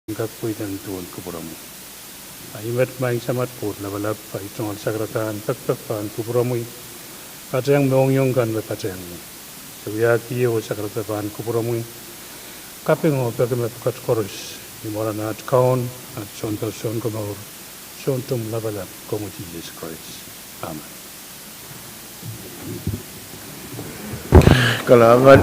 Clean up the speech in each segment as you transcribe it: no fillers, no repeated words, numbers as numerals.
Kakpuitan tuon kupuramu. Imet maing samat pur labalap itong sagratan pagpagpan kupuramu. Pacayang meongyong kan be pacayang. Sabiaki o sagratan kupuramu. Kaping o pagme pakat koros. Imora na at kaon at sonto son kumaur. Sontum labalap komu Jesus Christ. Amen. Kalangan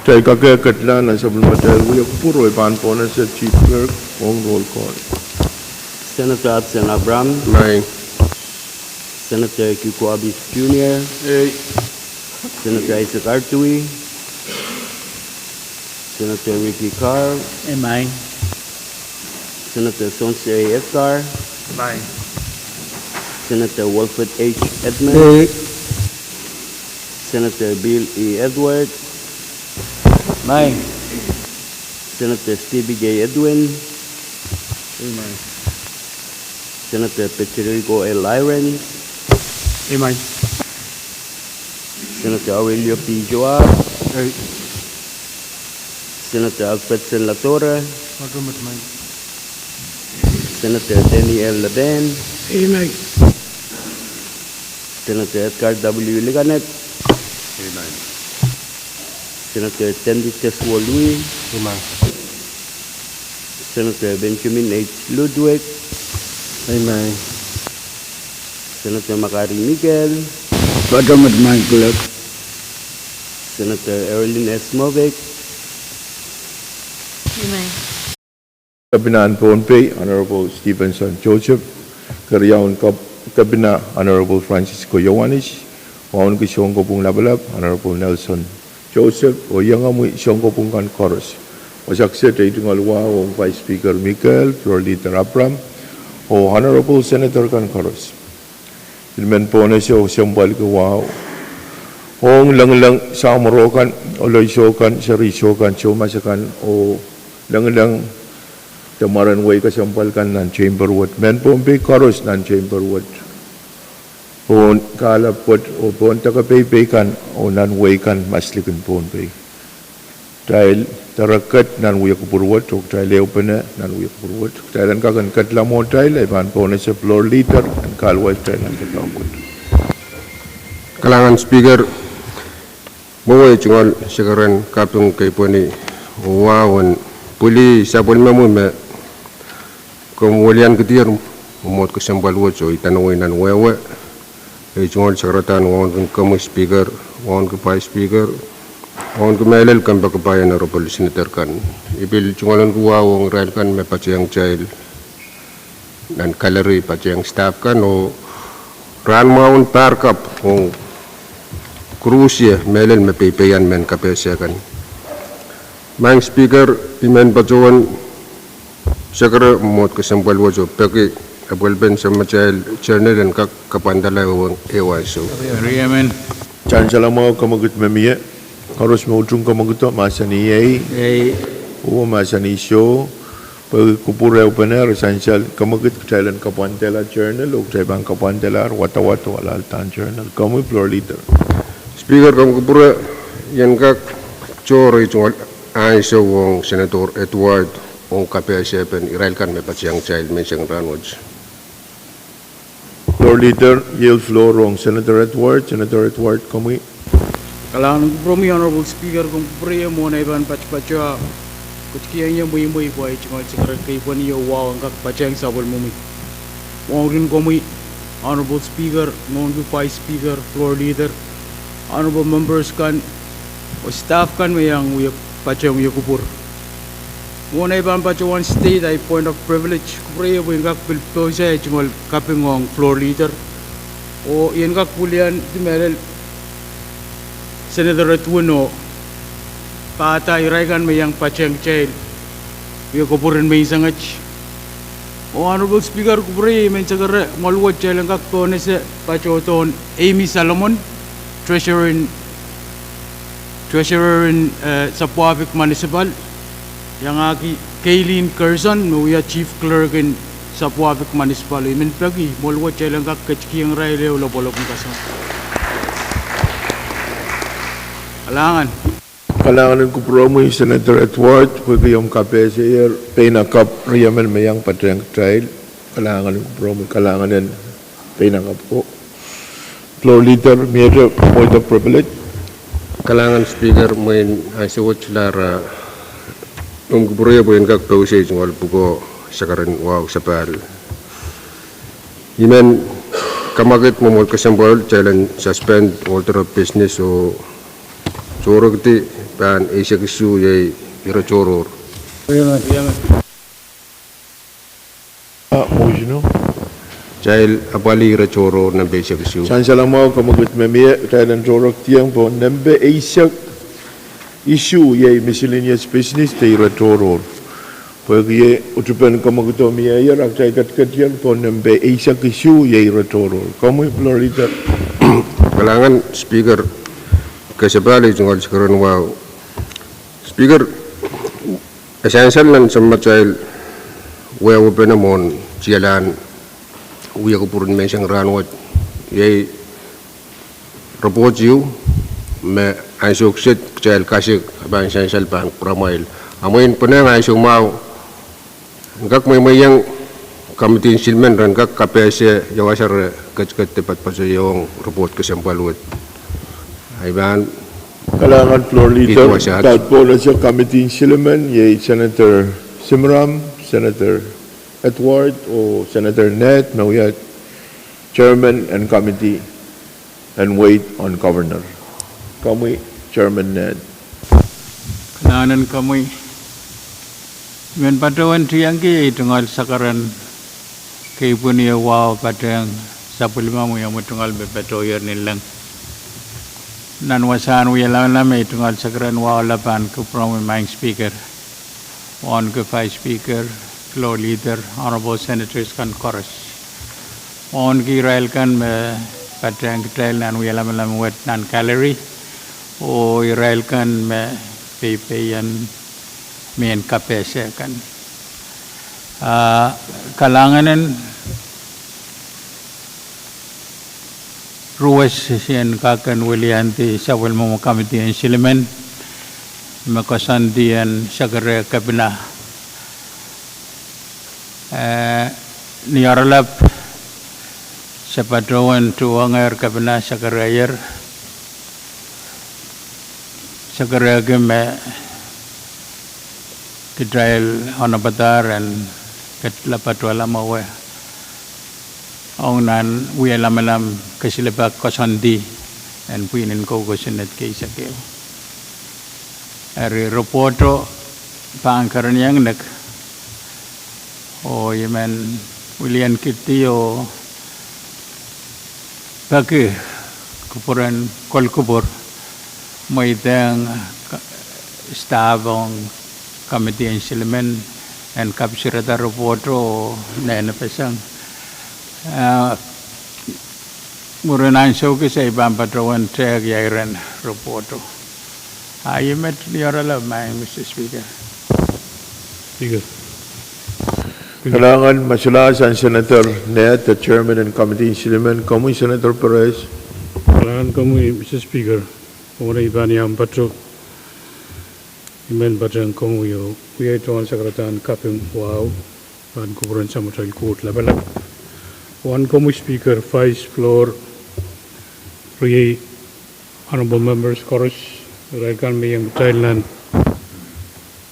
Jai kakekatlan sa bulmatay uyak puro ipan po na sa Chief Clerk Pwuhng roll call. Senator Absen Abram, Nay. Senator Kiko Abis Jr., Senator Isaac Artui, Senator Ricky Carr, Amen. Senator Sonseri Edgar, Senator Wilfred H. Edmund, Senator Bill E. Edward, Amen. Senator Stevie J. Edwin, Amen. Senator Petrico L. Irons, Amen. Senator Aurelio P. Joab, Senator Alfred Sen. Latorre, Senator Denny L. Laden, Amen. Senator Edgar W. Liganet, Amen. Senator Tendi Teswo Louis, Amen. Senator Benjamin H. Ludwig, Amen. Senator Makari Miguel, Pagkamat man Clerk. Senator Erilyn S. Movic, Amen. Kabinan Pohnpei, Honorable Stevenson Joseph, Karyawan Kabina, Honorable Francisco Yohanis, Pwuhng Kisong Kopung Labalap, Honorable Nelson Joseph, o yang amoy siyong Kopung kan Chorus. O sakset ay tungalwa o Vice Speaker Michael, Floor Leader Abram, o Honorable Senator kan Chorus. Ilmen po na siya o siyang balikawaw. Ong lang sa amarokan, o loisokan, sa risokan, masakan, o lang tamaran way kasampalkan ng Chamberwood. Men po ang Chorus ng Chamberwood. O kalapot o po ang takapaypay kan o nanway kan maslikan po ang pay. Dahil tarakat nanway kupurwat o dahil leo pa na nanway kupurwat. Dahil ang kakankat lang mo dahil ay man po na sa floor leader ang kalwal dahil ang katawag. Kalangan speaker bawa cungal sekarang kapung kay poni wawan puli sabon mamu me kemulian ketir umot kesambal woco itanawin nan wewe cungal sekarang wawan kamu speaker wawan ke vice speaker wawan ke melel kan bakabayan honorable senator kan ibil cungalan wawang rail kan me pacayang child dan gallery pacayang staff kan o ran maun parkap o Krusia melel me pepeyan men kapesya kan. Mang speaker imen pacuan segera mot kesempal wajo peki abel ben sama channel dan kak kapandala wang ewaso. Amen. Chan salamo kamagut memiye. Harus maujung kamagut masa ni yei. O masa ni show. Pagkupura opener essential kamagut kailan kapandala journal o kaibang kapandala wata-wata alaltan journal. Kamu floor leader. Speaker kamu kupura yang kak cori cungal aiso wong senator Edward wong kapesya pen irail kan me pacyang child men siyang ranwaj. Floor leader yield floor wrong Senator Edward. Senator Edward kamu. Kalangan promi honorable speaker kung puriya mo na iban patch-patcha kutkiyan niya muy po ay cungal sekara kay po niyo wow ang kakpachang sabol mo mi. Wong rin kami honorable speaker, wong vice speaker, floor leader, honorable members kan o staff kan mayang uyak pachang uyak kupur. Muna iban pachawan state ay point of privilege kupriya po yung kakpilpo siya ay cungal kapingong floor leader o yan kakpulian dimelel Senator Etwuno kata iray kan mayang pachang child uyak kupurin may isangach o honorable speaker kupriya may sagara maluwat siya lang kakpo na sa pachoton Amy Salomon Treasurer in sa Pwuhng Municipal, yang aki Kaylin Curzon, nuya Chief Clerk in sa Pwuhng Municipal. Imin pagi, molwat siya lang kakachkiyang rayle o lopolok ng kasama. Alangan. Kalangan ko promo Senator Edward, pagkayong KAPWARESOU, pinakap riyaman mayang Pahrek trial. Kalangan ko promo, kalangan pinakap ko. Floor leader, major point of privilege. Kalangan speaker main asyawat lara kuburaya boyan kak tawsi jengol buko sakaran wow sapal. Imen kamaget momol kasambol jalan suspend order of business o choro kiti pan Asia kisu yai ira choror. Motion. Jail abali ira choro na Asia kisu. Sansalang mau kamagut memia kailan jorok tiang po nembe Asia issue yai miscellaneous business te ira choror. Pagi utupan kamaguto mia ya rak cai kat katian po nembe Asia kisu yai ira choror. Kamu floor leader. Kalangan speaker kasabali jengol sakaran wow. Speaker essential nan sama jail wow penamon jalan uya ko purun mesang ranwat yai report you me aisok set jail kasik ban essential ban pramail amoin penang aisok mau gak yang committee silmen ran gak KPS jawasar kat tepat pasayong report kesampaluat aiban Kalangan floor leader, Kadkadaur committee silmen yai Senator Simram, Senator Edward o Senator Ned, Mauyat, Chairman and Committee, and wait on Governor. Kami, Chairman Ned. Kalangan kami men patawan tiang ki tunggal sakaran kay punya wow patang sapulima mo yang tunggal bepetoyer nilang nan wasan wiyalam tunggal sakaran wow lapan ko from my speaker on ko five speaker floor leader honorable senators kan chorus on ki rail kan me patang trail nan wiyalam wet nan gallery o rail kan me pepeyan main KAPWARESOU kan kalanganan ruas sian kakan walianti sawal mo committee en silemen makasandian sagare kabina niaralap sapadawan tuangar kabina sagare game Kidrail honabatar and ketlapatwala mawe ong nan wialamalam kasilabak kosandi and puinin ko gosinat kay sakil ari reporto paangkaran yang nak o yemen William Kitty o bagi kupuran kol kubur may tang stabong committee en silemen and kapsirata reporto na pesang murunan so ke sa ibang patrawan tag yairan reporto ayemet niarala mai Mr. Speaker. Kalangan masulas ang Senator Ned, the Chairman and Committee in Silemen. Kamu Senator Perez. Kalangan kamu Mr. Speaker. Ora ibani ang patro Imen batang kamu yo, we tuan sekretaran kaping wow, dan kuburan samudra court level. One kamu speaker, vice floor, three honorable members, chorus, rekan me yang Thailand,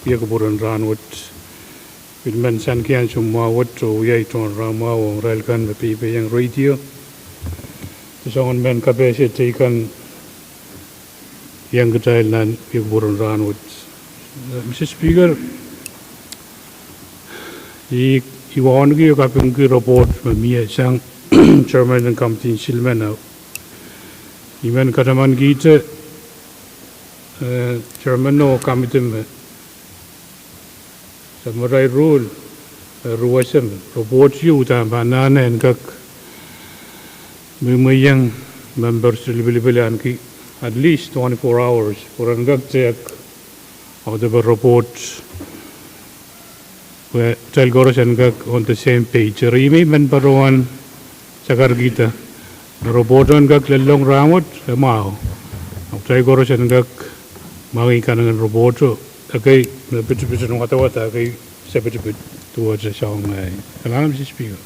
we kuburan ranwat, with men sankian semua wat, so we tuan ramah, rekan me yang radio, seorang men KAPWARESOU tekan yang Thailand, we kuburan ranwat. Mr. Speaker, iwan ki kaping ki report mamia sang Chairman and Committee Silman now. Iman kataman kita Chairman no committee me samurai rule ruasam report you banana and kak yang members lebih-lebih ki at least 24 hours for angak check of the report where Telgoros and Gak on the same page. Rimi men Parawan Sakar Gita. The report on Gak long ramut, a mao. Of Telgoros and Gak mangi kanangan roboto akai bit nung wata akai sebit towards the song ngai. Kalam si speaker.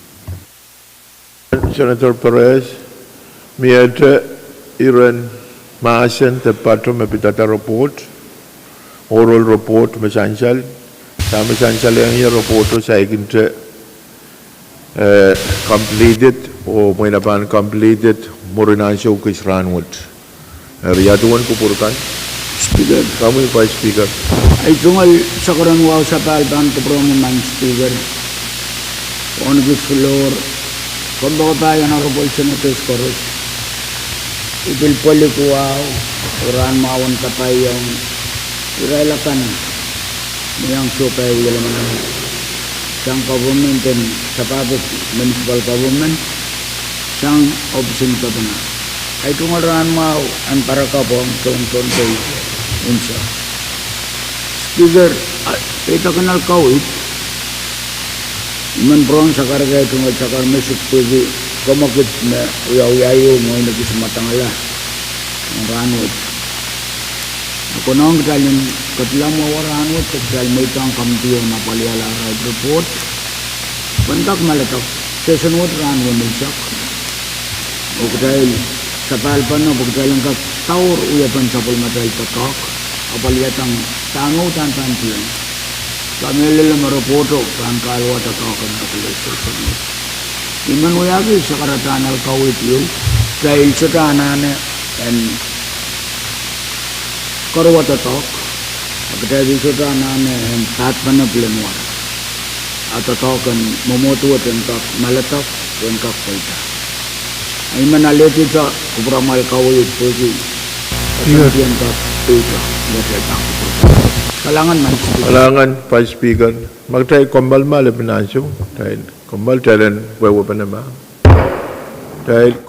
Senator Perez, miete iren maasen te patro me pitata report, oral report mesansal, sa mesansal yang report sa ikinte completed o may napan completed morinansyo kisranwot. Riyaduan ko purkan. Speaker. Kami pa speaker. Ay tungal sa karang wow sa palban to promo man speaker. On the floor. Kumbaga tayo na robol senators koros. Ipilpoli ko wow. Uran mawan kapay yung irailakan. Mayang supay yung mga sang government and sa public municipal government sang option pa ba na. Ay tungal ran mau ang para ka po ang Pohnpei unsa. Speaker, ito kanal kawit. Iman prong sa karagay tungal sa karmesip pwede kumakit na uyaw-uyayo mo ay nagisumatangala. Ang ranwit. Ako nang katalin katilang mo ranwit katal may itang kamtiyo na paliala right report. Bantak malatak. Session what ranwit nilsak. O katal sa palpan na pagkalang taur uyapan sa pulmatal tatak. Apaliyatang tangutan tantiyan. Kami lila maropoto kan kalwa tatakan na legislature. Iman uyagi sa karatan kawit yun dahil sa tanane and karwa tatak pagkatay sa tanane and tatman na plenwar at tatakan mamutuwa tengkak malatak tengkak paita. Ay manaliti sa kubramal kawit pwede kasantiyan kak paita natatak kalangan man Kalangan pa speaker. Magtay kombal mali pinansyo. Dahil kombal tayo wewe pa na ba? Dahil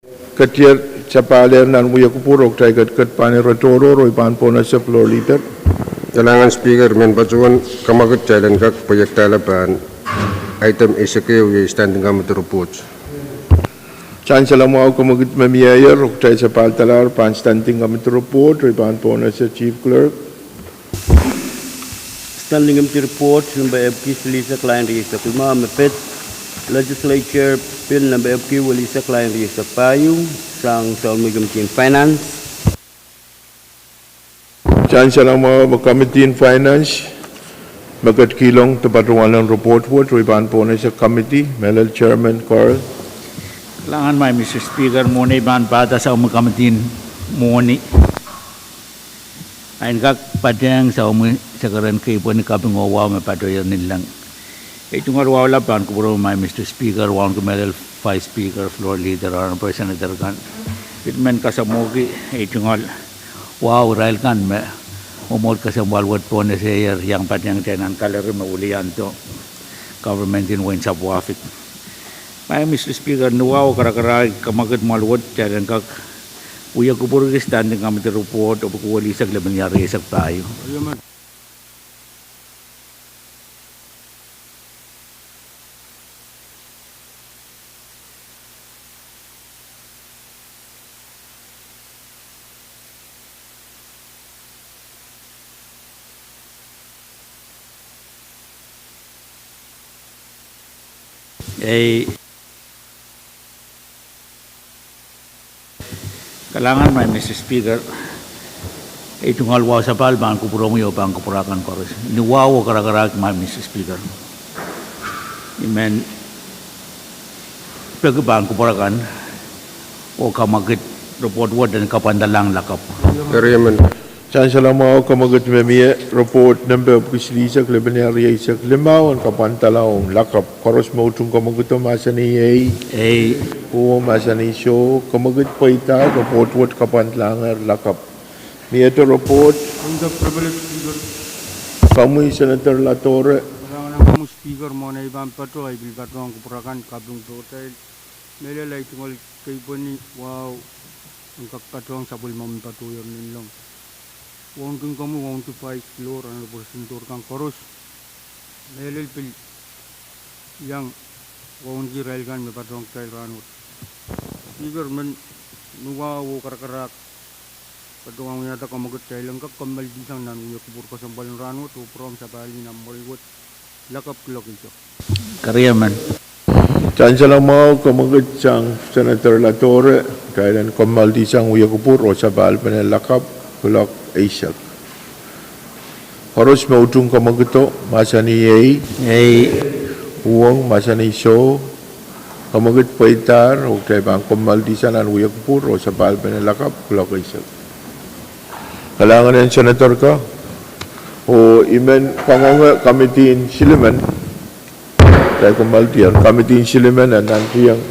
Katier Chapaler nan Muya Kupurok tayo kat Paneratoro Roy Panpona sa floor leader. Kailangan speaker men pacuan kamagot jalan kak proyek talaban item isake we standing committee reports. Chancellor mo ako kamagot mamiyayar ok tayo sa paltalar pan standing committee report Roy Panpona sa chief clerk. Standing committee report number FQ Lisa Client Register Kulma Mepet Legislature Bill number FQ Lisa Client Register Pwuhng sang Salmi Committee in Finance. Chancellor mo Committee in Finance magkatkilong tapatuan ng report po Roy Panpona sa committee Melal Chairman Carl. Kailangan may Mr. Speaker muna iban bata sa umagkamatin muni. Ayon kak padang sa sakaran kay po ni KAPWARESOU mapatoyan nilang. Ito nga wala pa ko bro may Mr. Speaker wan ko medal Vice Speaker floor leader or Senator kan. Itmen ka sa mogi ito nga wow rail kan me umod ka sa walwat po na sayer yang padang tenan kalero maulian to government in win sa Pwuhng. May Mr. Speaker nuwaw karakara kamagat malwat tenan kak Uya ko puro standing committee report o pagkuwalisag laban niya resag tayo. Kailangan may Mr. Speaker itong alwa sa palban ko puro mo yung pangkapurakan ko rin. Niwawa karakarak may Mr. Speaker. Imen pagkabang kupurakan o kamagit report word dan kapandalang lakap. Kariyaman. Chancellor mo kamagot memiya report number kuslisa klebenari sa klimawan kapantalaong lakap koros mo tung kamagot masa ni Pwuhng masa ni show kamagot paita report what kapantlangar lakap miya to report Under privilege speaker. kamu Senator Latore Kailangan ng speaker mo na ibang pato ay bilbato ang kupurakan Pwuhng hotel. Melalay tungol kay Boni wow ang kakpato ang sabol mo patuyon nilang. Wong kung kamu wong to 5 floor ang representor kang koros. Melel pil yang wong di rail kan me patong trail ranut. Speaker men nuwawo karakarak patong ang yata kamagot trail lang kak kamal disang nan uya kubur ka sambal ranut o prong sa bali na moriwot lakap kilok ito. Kariyaman. Chancellor mo kamagot sang Senator Latore kailan kamal disang uya kupur o sa bal panelakap kulak Aisyah. Harus mautung kamaguto masa ni Pwuhng masa ni show kamagut paitar o kay bang kumal di sana uyak puro sa balban na lakap kulak Aisyah. Kailangan ng senator ka o imen pangonga committee in Siliman kay kumal diyan committee in Siliman and nanti yang